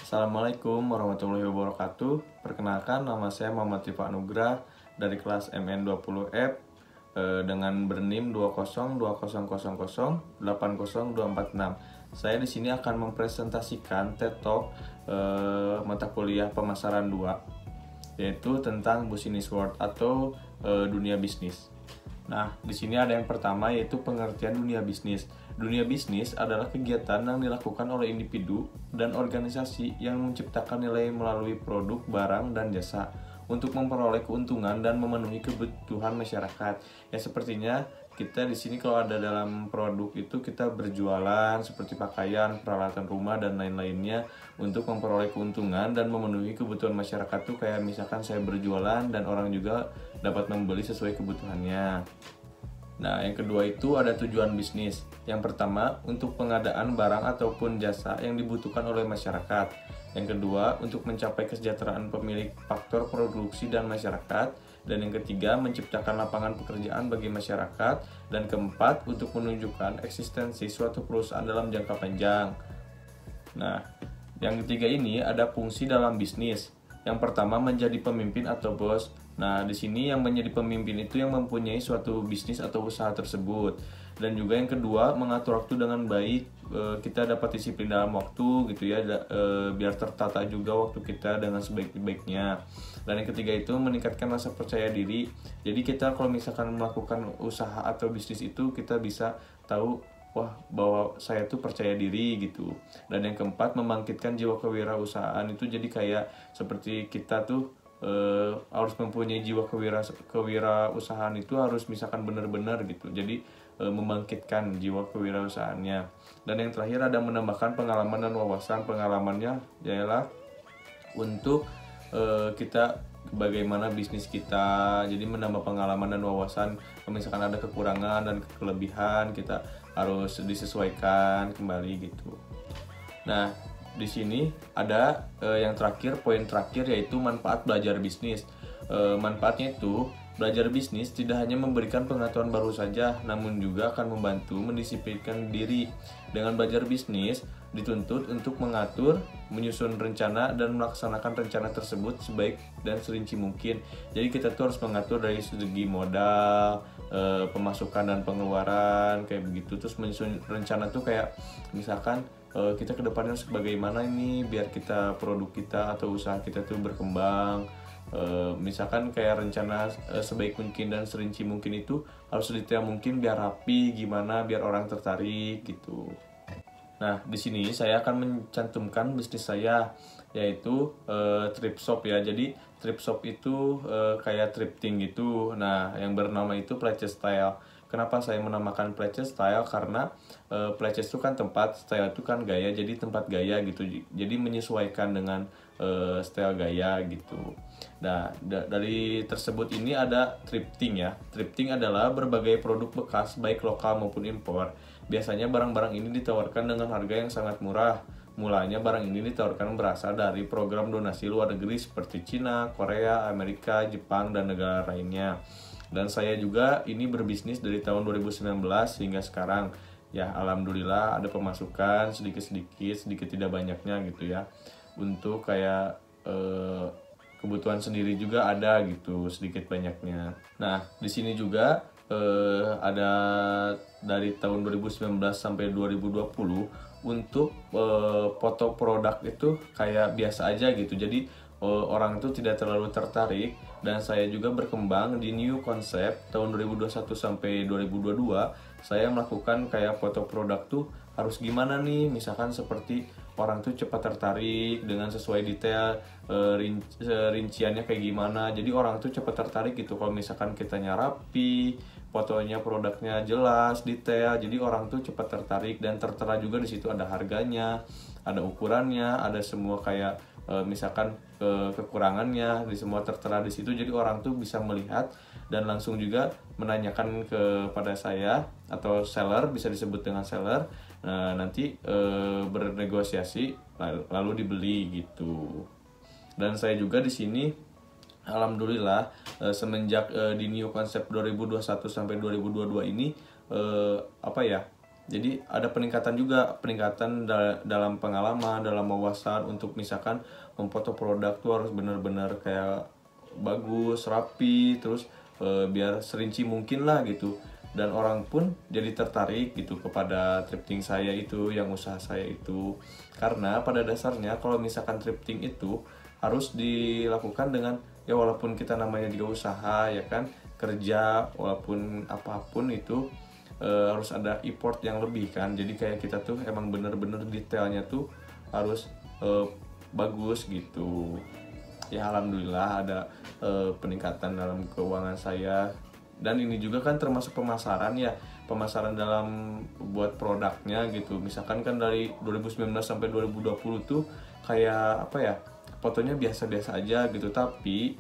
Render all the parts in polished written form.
Assalamualaikum warahmatullahi wabarakatuh. Perkenalkan, nama saya Muhammad Tifa Anugrah dari kelas MN20F dengan bernim 20200080246. Saya di sini akan mempresentasikan TED Talk mata kuliah pemasaran 2, yaitu tentang Business World atau dunia bisnis. Nah, di sini ada yang pertama, yaitu pengertian dunia bisnis. Dunia bisnis adalah kegiatan yang dilakukan oleh individu dan organisasi yang menciptakan nilai melalui produk, barang, dan jasa untuk memperoleh keuntungan dan memenuhi kebutuhan masyarakat. Ya, sepertinya kita di sini kalau ada dalam produk itu kita berjualan seperti pakaian, peralatan rumah, dan lain-lainnya untuk memperoleh keuntungan dan memenuhi kebutuhan masyarakat tuh kayak misalkan saya berjualan dan orang juga dapat membeli sesuai kebutuhannya. Nah, yang kedua itu ada tujuan bisnis. Yang pertama, untuk pengadaan barang ataupun jasa yang dibutuhkan oleh masyarakat. Yang kedua, untuk mencapai kesejahteraan pemilik faktor produksi dan masyarakat. Dan yang ketiga, menciptakan lapangan pekerjaan bagi masyarakat. Dan keempat, untuk menunjukkan eksistensi suatu perusahaan dalam jangka panjang. Nah, yang ketiga ini ada fungsi dalam bisnis. Yang pertama, menjadi pemimpin atau bos. Nah, di sini yang menjadi pemimpin itu yang mempunyai suatu bisnis atau usaha tersebut. Dan juga yang kedua, mengatur waktu dengan baik. Kita dapat disiplin dalam waktu gitu ya, biar tertata juga waktu kita dengan sebaik-baiknya. Dan yang ketiga itu meningkatkan rasa percaya diri. Jadi kita kalau misalkan melakukan usaha atau bisnis itu kita bisa tahu, wah, bahwa saya tuh percaya diri gitu. Dan yang keempat, membangkitkan jiwa kewirausahaan. Itu jadi kayak seperti kita tuh harus mempunyai jiwa kewirausahaan itu harus misalkan benar-benar gitu. Jadi membangkitkan jiwa kewirausahaannya. Dan yang terakhir ada menambahkan pengalaman dan wawasan. Pengalamannya ialah untuk kita bagaimana bisnis kita. Jadi menambah pengalaman dan wawasan. Kalau misalkan ada kekurangan dan kelebihan, kita harus disesuaikan kembali gitu. Nah, di sini ada yang terakhir, poin terakhir, yaitu manfaat belajar bisnis. Manfaatnya itu, belajar bisnis tidak hanya memberikan pengetahuan baru saja, namun juga akan membantu mendisiplinkan diri. Dengan belajar bisnis, dituntut untuk mengatur, menyusun rencana, dan melaksanakan rencana tersebut sebaik dan serinci mungkin. Jadi kita tuh harus mengatur dari segi modal, pemasukan dan pengeluaran, kayak begitu. Terus menyusun rencana tuh kayak misalkan kita kedepannya harus bagaimana ini biar kita produk kita atau usaha kita tuh berkembang. Misalkan kayak rencana sebaik mungkin dan serinci mungkin itu harus detail mungkin biar rapi, gimana biar orang tertarik gitu. Nah, di sini saya akan mencantumkan bisnis saya, yaitu thrift shop ya. Jadi thrift shop itu kayak thrifting gitu. Nah, yang bernama itu Purchase Style. Kenapa saya menamakan Purchase Style? Karena Purchase itu kan tempat, style itu kan gaya, jadi tempat gaya gitu. Jadi menyesuaikan dengan style gaya gitu. Nah, dari tersebut ini ada thrifting ya. Thrifting adalah berbagai produk bekas baik lokal maupun impor. Biasanya barang-barang ini ditawarkan dengan harga yang sangat murah. Mulanya barang ini ditawarkan berasal dari program donasi luar negeri seperti Cina, Korea, Amerika, Jepang, dan negara lainnya. Dan saya juga ini berbisnis dari tahun 2019 hingga sekarang. Ya, alhamdulillah ada pemasukan sedikit tidak banyaknya gitu ya. Untuk kayak kebutuhan sendiri juga ada gitu sedikit banyaknya. Nah, di sini juga ada dari tahun 2019 sampai 2020 untuk foto produk itu kayak biasa aja gitu. Jadi orang itu tidak terlalu tertarik, dan saya juga berkembang di new concept tahun 2021 sampai 2022. Saya melakukan kayak foto produk tuh harus gimana nih, misalkan seperti orang tuh cepat tertarik dengan sesuai detail, rinciannya kayak gimana. Jadi orang tuh cepat tertarik gitu kalau misalkan kitanya rapi, fotonya produknya jelas, detail. Jadi orang tuh cepat tertarik dan tertera juga di situ ada harganya, ada ukurannya, ada semua kayak misalkan kekurangannya di semua tertera di situ. Jadi orang tuh bisa melihat dan langsung juga menanyakan kepada saya atau seller, bisa disebut dengan seller. Nanti bernegosiasi lalu dibeli gitu. Dan saya juga di sini alhamdulillah semenjak di new concept 2021 sampai 2022 ini Jadi ada peningkatan juga, peningkatan dalam pengalaman, dalam wawasan untuk misalkan memfoto produk tuh harus bener-bener kayak bagus, rapi, terus biar serinci mungkin lah gitu. Dan orang pun jadi tertarik gitu kepada thrifting saya itu, yang usaha saya itu. Karena pada dasarnya kalau misalkan thrifting itu harus dilakukan dengan, ya walaupun kita namanya juga usaha ya kan, kerja, walaupun apapun itu harus ada effort yang lebih kan. Jadi kayak kita tuh emang bener-bener detailnya tuh harus bagus gitu. Ya alhamdulillah ada peningkatan dalam keuangan saya. Dan ini juga kan termasuk pemasaran ya, pemasaran dalam buat produknya gitu. Misalkan kan dari 2019 sampai 2020 tuh kayak apa ya, fotonya biasa-biasa aja gitu. Tapi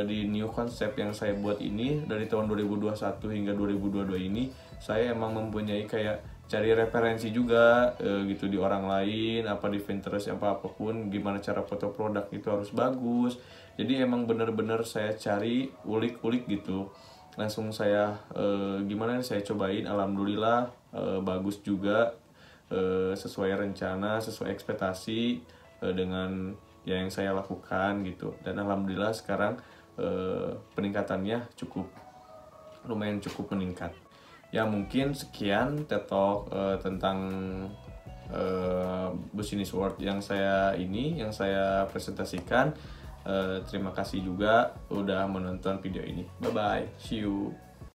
di new konsep yang saya buat ini dari tahun 2021 hingga 2022 ini, saya emang mempunyai kayak cari referensi juga gitu di orang lain, apa di Pinterest, apa apapun, gimana cara foto produk itu harus bagus. Jadi emang bener-bener saya cari ulik-ulik gitu, langsung saya gimana saya cobain, alhamdulillah bagus juga, sesuai rencana, sesuai ekspektasi dengan yang saya lakukan gitu. Dan alhamdulillah sekarang peningkatannya lumayan cukup meningkat. Ya mungkin sekian TED Talk tentang Business World yang saya presentasikan. Terima kasih juga udah menonton video ini. Bye bye, see you.